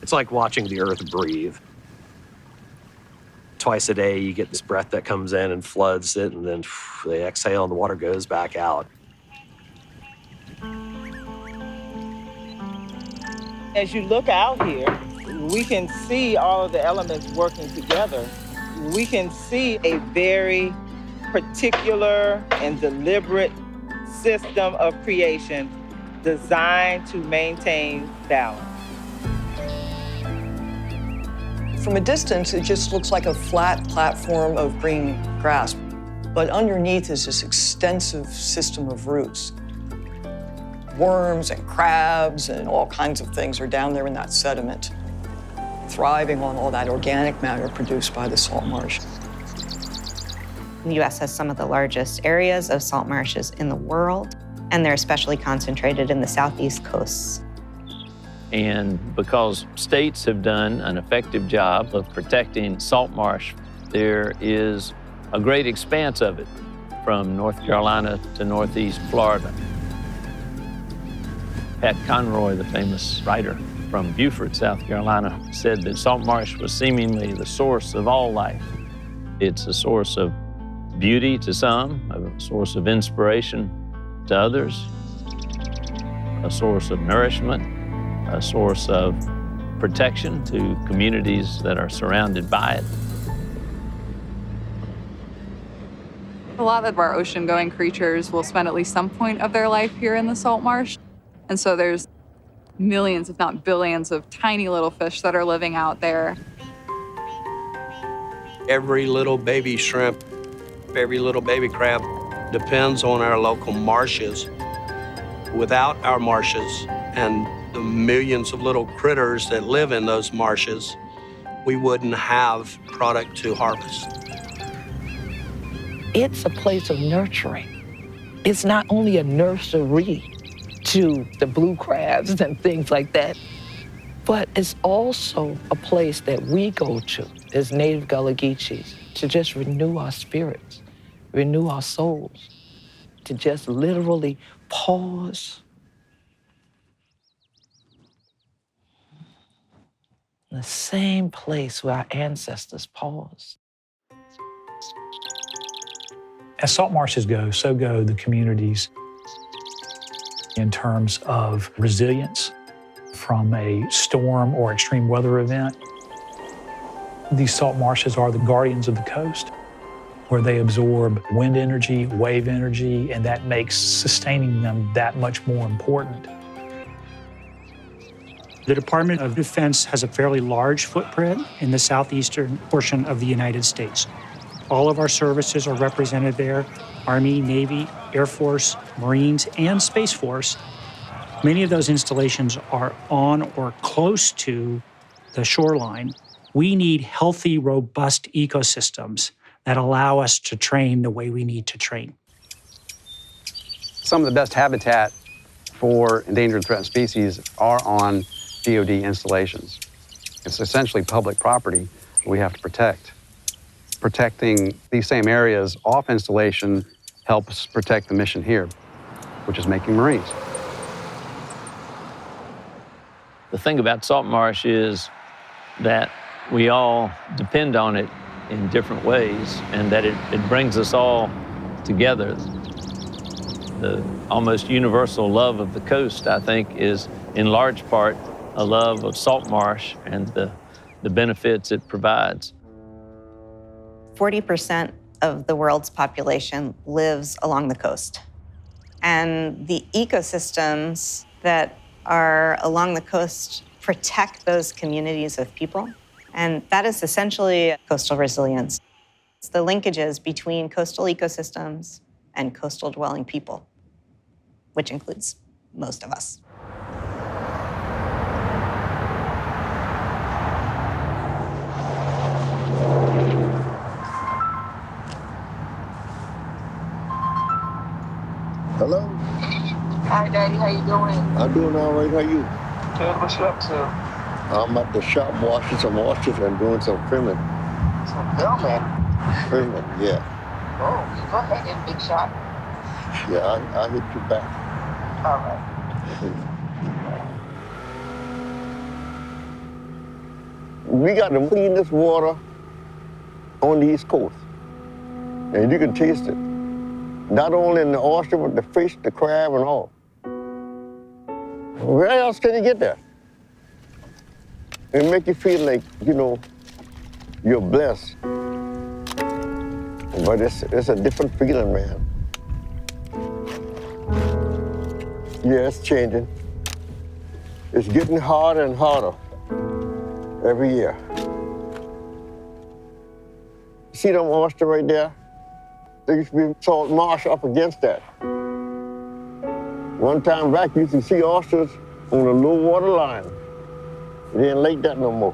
It's like watching the earth breathe. Twice a day, you get this breath that comes in and floods it, and then they exhale and the water goes back out. As you look out here, we can see all of the elements working together. We can see a very particular and deliberate system of creation designed to maintain balance. From a distance, it just looks like a flat platform of green grass. But underneath is this extensive system of roots. Worms and crabs and all kinds of things are down there in that sediment, thriving on all that organic matter produced by the salt marsh. The U.S. has some of the largest areas of salt marshes in the world, and they're especially concentrated in the southeast coasts. And because states have done an effective job of protecting salt marsh, there is a great expanse of it from North Carolina to northeast Florida. Pat Conroy, the famous writer from Beaufort, South Carolina, said that salt marsh was seemingly the source of all life. It's a source of beauty to some, a source of inspiration to others, a source of nourishment, a source of protection to communities that are surrounded by it. A lot of our ocean-going creatures will spend at least some point of their life here in the salt marsh. And so there's millions, if not billions, of tiny little fish that are living out there. Every little baby shrimp, every little baby crab depends on our local marshes. Without our marshes and the millions of little critters that live in those marshes, we wouldn't have product to harvest. It's a place of nurturing. It's not only a nursery to the blue crabs and things like that, but it's also a place that we go to as native Gullah Geechees to just renew our spirits, renew our souls, to just literally pause. The same place where our ancestors paused. As salt marshes go, so go the communities in terms of resilience from a storm or extreme weather event. These salt marshes are the guardians of the coast, where they absorb wind energy, wave energy, and that makes sustaining them that much more important. The Department of Defense has a fairly large footprint in the southeastern portion of the United States. All of our services are represented there: Army, Navy, Air Force, Marines, and Space Force. Many of those installations are on or close to the shoreline. We need healthy, robust ecosystems that allow us to train the way we need to train. Some of the best habitat for endangered and threatened species are on DoD installations. It's essentially public property we have to protect. Protecting these same areas off installation helps protect the mission here, which is making Marines. The thing about salt marsh is that we all depend on it in different ways, and that it brings us all together. The almost universal love of the coast, I think, is in large part a love of salt marsh and the benefits it provides. 40% of the world's population lives along the coast. And the ecosystems that are along the coast protect those communities of people. And that is essentially coastal resilience. It's the linkages between coastal ecosystems and coastal dwelling people, which includes most of us. Hello? Hi, Daddy. How you doing? I'm doing all right. How you? Good. What you up to? I'm at the shop washing some washes and doing some trimming. Some filming? Trimming, yeah. Oh, go ahead then, big shot. Yeah, I'll hit you back. All right. We got the cleanest water on the East Coast. And you can taste it. Not only in the oyster, but the fish, the crab, and all. Where else can you get that? It make you feel like, you know, you're blessed. But it's a different feeling, man. Yeah, it's changing. It's getting harder and harder every year. See them oyster right there? There used to be salt marsh up against that. One time back, you used to see oysters on a low water line. They ain't like that no more.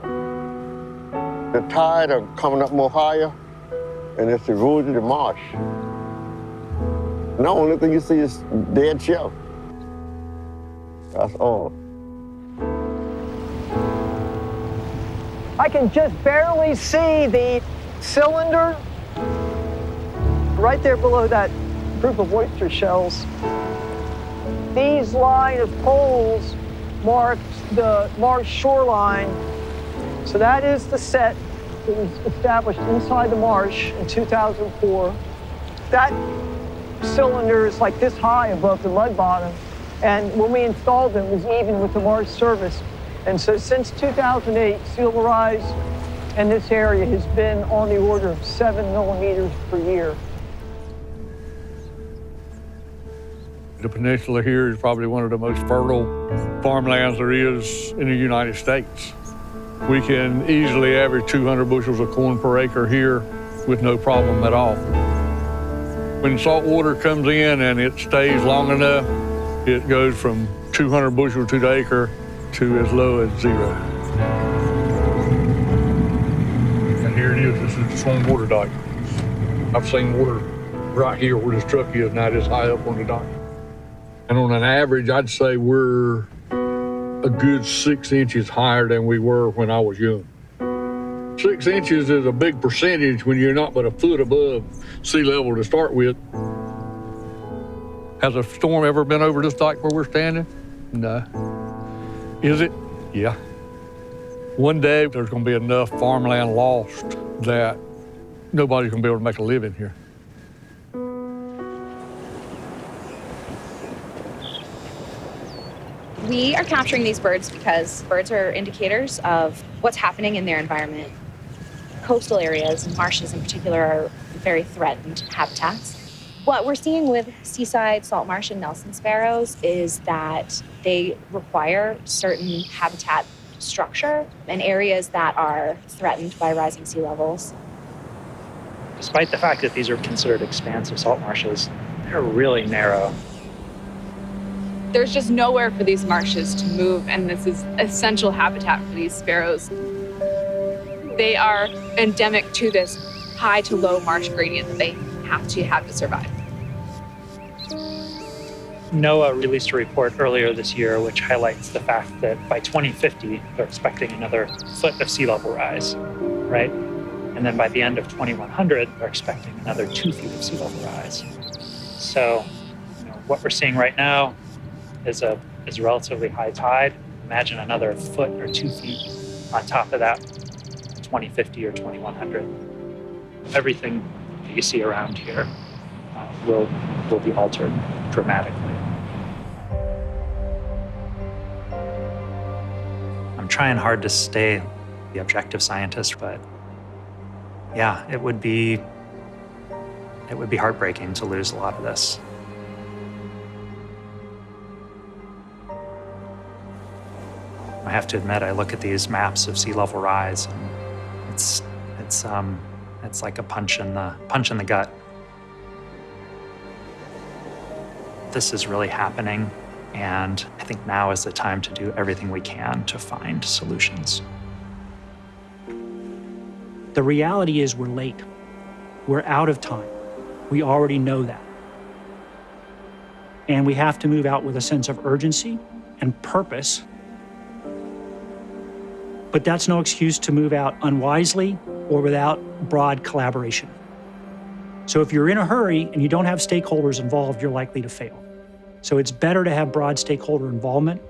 The tide are coming up more higher, and it's eroded the marsh. Now, only thing you see is dead shell. That's all. I can just barely see the cylinder right there below that group of oyster shells. These line of poles mark the marsh shoreline. So that is the set that was established inside the marsh in 2004. That cylinder is like this high above the mud bottom. And when we installed them, it was even with the marsh service. And so since 2008, sea level rise in this area has been on the order of 7 millimeters per year. The peninsula here is probably one of the most fertile farmlands there is in the United States. We can easily average 200 bushels of corn per acre here with no problem at all. When salt water comes in and it stays long enough, it goes from 200 bushels to the acre to as low as 0. And here it is, this is the swung water dike. I've seen water right here where this truck is now, this high up on the dike. And on an average, I'd say we're a good 6 inches higher than we were when I was young. 6 inches is a big percentage when you're not but a foot above sea level to start with. Has a storm ever been over this dike where we're standing? No. Is it? Yeah. One day, there's gonna be enough farmland lost that nobody's gonna be able to make a living here. We are capturing these birds because birds are indicators of what's happening in their environment. Coastal areas and marshes in particular are very threatened habitats. What we're seeing with seaside salt marsh and Nelson sparrows is that they require certain habitat structure in areas that are threatened by rising sea levels. Despite the fact that these are considered expansive salt marshes, they're really narrow. There's just nowhere for these marshes to move, and this is essential habitat for these sparrows. They are endemic to this high to low marsh gradient that they have to survive. NOAA released a report earlier this year which highlights the fact that by 2050, they're expecting another foot of sea level rise, right? And then by the end of 2100, they're expecting another 2 feet of sea level rise. So, what we're seeing right now is a relatively high tide. Imagine another foot or 2 feet on top of that, 2050 or 2100. Everything that you see around here will be altered dramatically. I'm trying hard to stay the objective scientist, but yeah, it would be heartbreaking to lose a lot of this. I have to admit, I look at these maps of sea level rise, and it's like a punch in the gut. This is really happening, and I think now is the time to do everything we can to find solutions. The reality is we're late. We're out of time. We already know that. And we have to move out with a sense of urgency and purpose. But that's no excuse to move out unwisely or without broad collaboration. So if you're in a hurry and you don't have stakeholders involved, you're likely to fail. So it's better to have broad stakeholder involvement,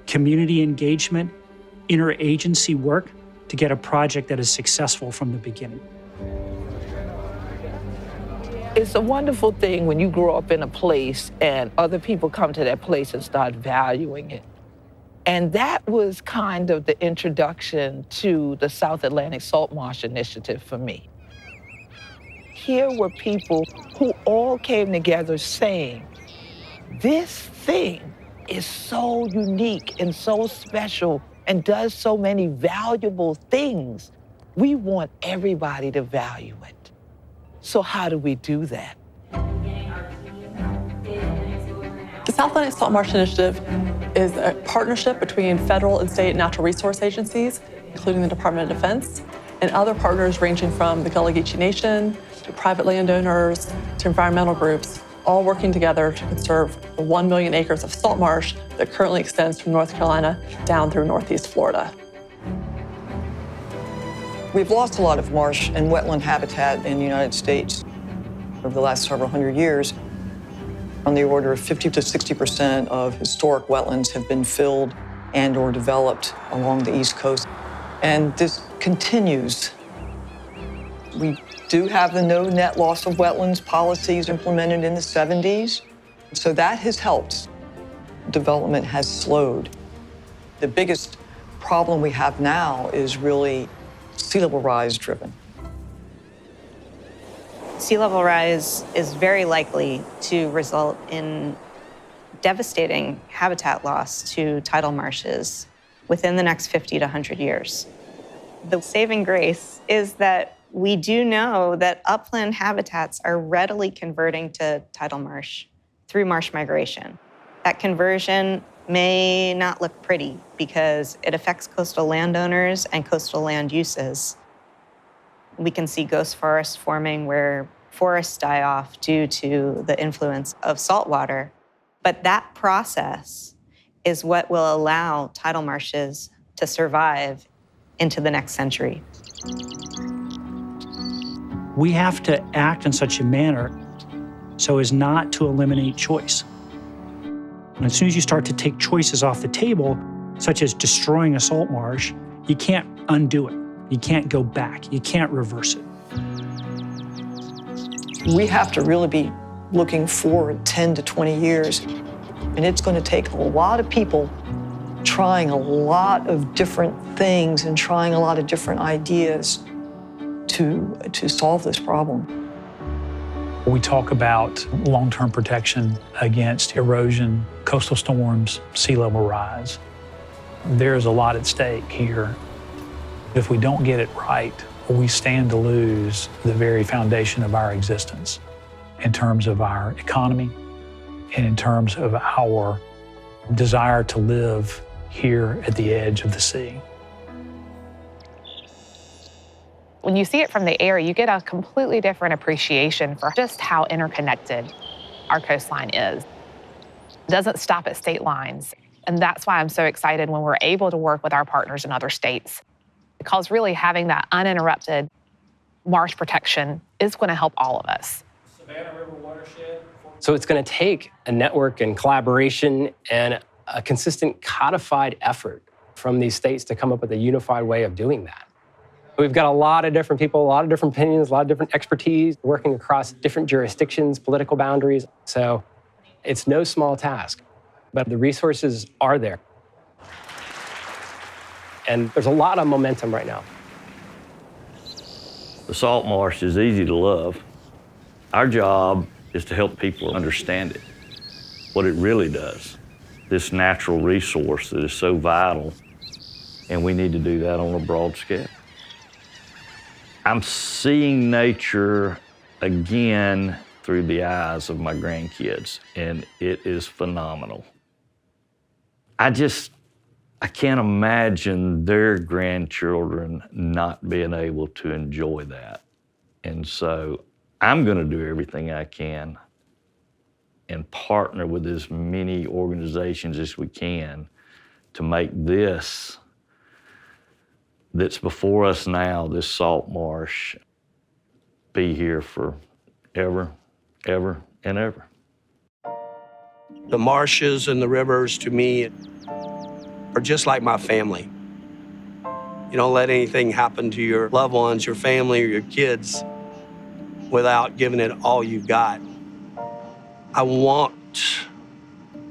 community engagement, interagency work, to get a project that is successful from the beginning. It's a wonderful thing when you grow up in a place and other people come to that place and start valuing it. And that was kind of the introduction to the South Atlantic Salt Marsh Initiative for me. Here were people who all came together saying, this thing is so unique and so special and does so many valuable things. We want everybody to value it. So how do we do that? The South Atlantic Salt Marsh Initiative is a partnership between federal and state natural resource agencies, including the Department of Defense, and other partners ranging from the Gullah Geechee Nation to private landowners to environmental groups, all working together to conserve the 1 million acres of salt marsh that currently extends from North Carolina down through Northeast Florida. We've lost a lot of marsh and wetland habitat in the United States over the last several hundred years. On the order of 50 to 60% of historic wetlands have been filled and or developed along the East Coast. And this continues. We do have the no net loss of wetlands policies implemented in the 70s. So that has helped. Development has slowed. The biggest problem we have now is really sea level rise driven. Sea level rise is very likely to result in devastating habitat loss to tidal marshes within the next 50 to 100 years. The saving grace is that we do know that upland habitats are readily converting to tidal marsh through marsh migration. That conversion may not look pretty because it affects coastal landowners and coastal land uses. We can see ghost forests forming where forests die off due to the influence of saltwater. But that process is what will allow tidal marshes to survive into the next century. We have to act in such a manner so as not to eliminate choice. And as soon as you start to take choices off the table, such as destroying a salt marsh, you can't undo it. You can't go back. You can't reverse it. We have to really be looking forward 10 to 20 years. And it's going to take a lot of people trying a lot of different things and trying a lot of different ideas to solve this problem. We talk about long-term protection against erosion, coastal storms, sea level rise. There's a lot at stake here. If we don't get it right, we stand to lose the very foundation of our existence in terms of our economy and in terms of our desire to live here at the edge of the sea. When you see it from the air, you get a completely different appreciation for just how interconnected our coastline is. It doesn't stop at state lines. And that's why I'm so excited when we're able to work with our partners in other states, because really having that uninterrupted marsh protection is going to help all of us. So it's going to take a network and collaboration and a consistent codified effort from these states to come up with a unified way of doing that. We've got a lot of different people, a lot of different opinions, a lot of different expertise, working across different jurisdictions, political boundaries. So it's no small task, but the resources are there. And there's a lot of momentum right now. The salt marsh is easy to love. Our job is to help people understand it, what it really does, this natural resource that is so vital, and we need to do that on a broad scale. I'm seeing nature again through the eyes of my grandkids, and it is phenomenal. I can't imagine their grandchildren not being able to enjoy that. And so I'm going to do everything I can and partner with as many organizations as we can to make this that's before us now, this salt marsh, be here for ever, ever, and ever. The marshes and the rivers, to me, are just like my family. You don't let anything happen to your loved ones, your family, or your kids without giving it all you've got. I want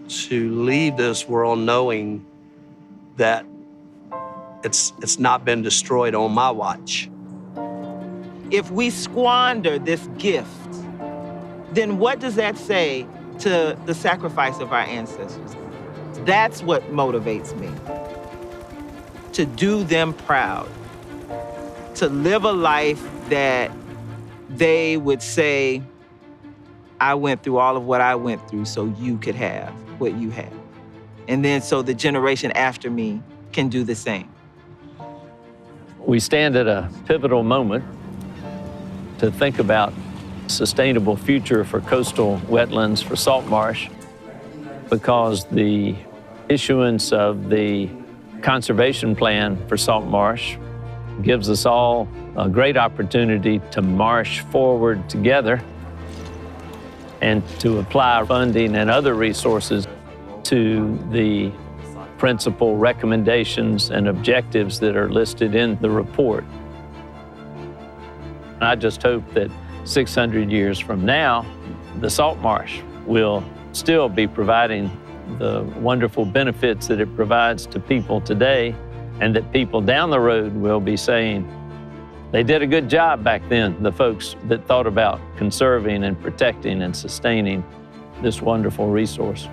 to leave this world knowing that it's not been destroyed on my watch. If we squander this gift, then what does that say to the sacrifice of our ancestors? That's what motivates me. To do them proud. To live a life that they would say, I went through all of what I went through so you could have what you have. And then so the generation after me can do the same. We stand at a pivotal moment to think about sustainable future for coastal wetlands, for salt marsh, because the issuance of the conservation plan for salt marsh gives us all a great opportunity to marsh forward together and to apply funding and other resources to the principal recommendations and objectives that are listed in the report. I just hope that 600 years from now, the salt marsh will still be providing the wonderful benefits that it provides to people today, and that people down the road will be saying, they did a good job back then, the folks that thought about conserving and protecting and sustaining this wonderful resource.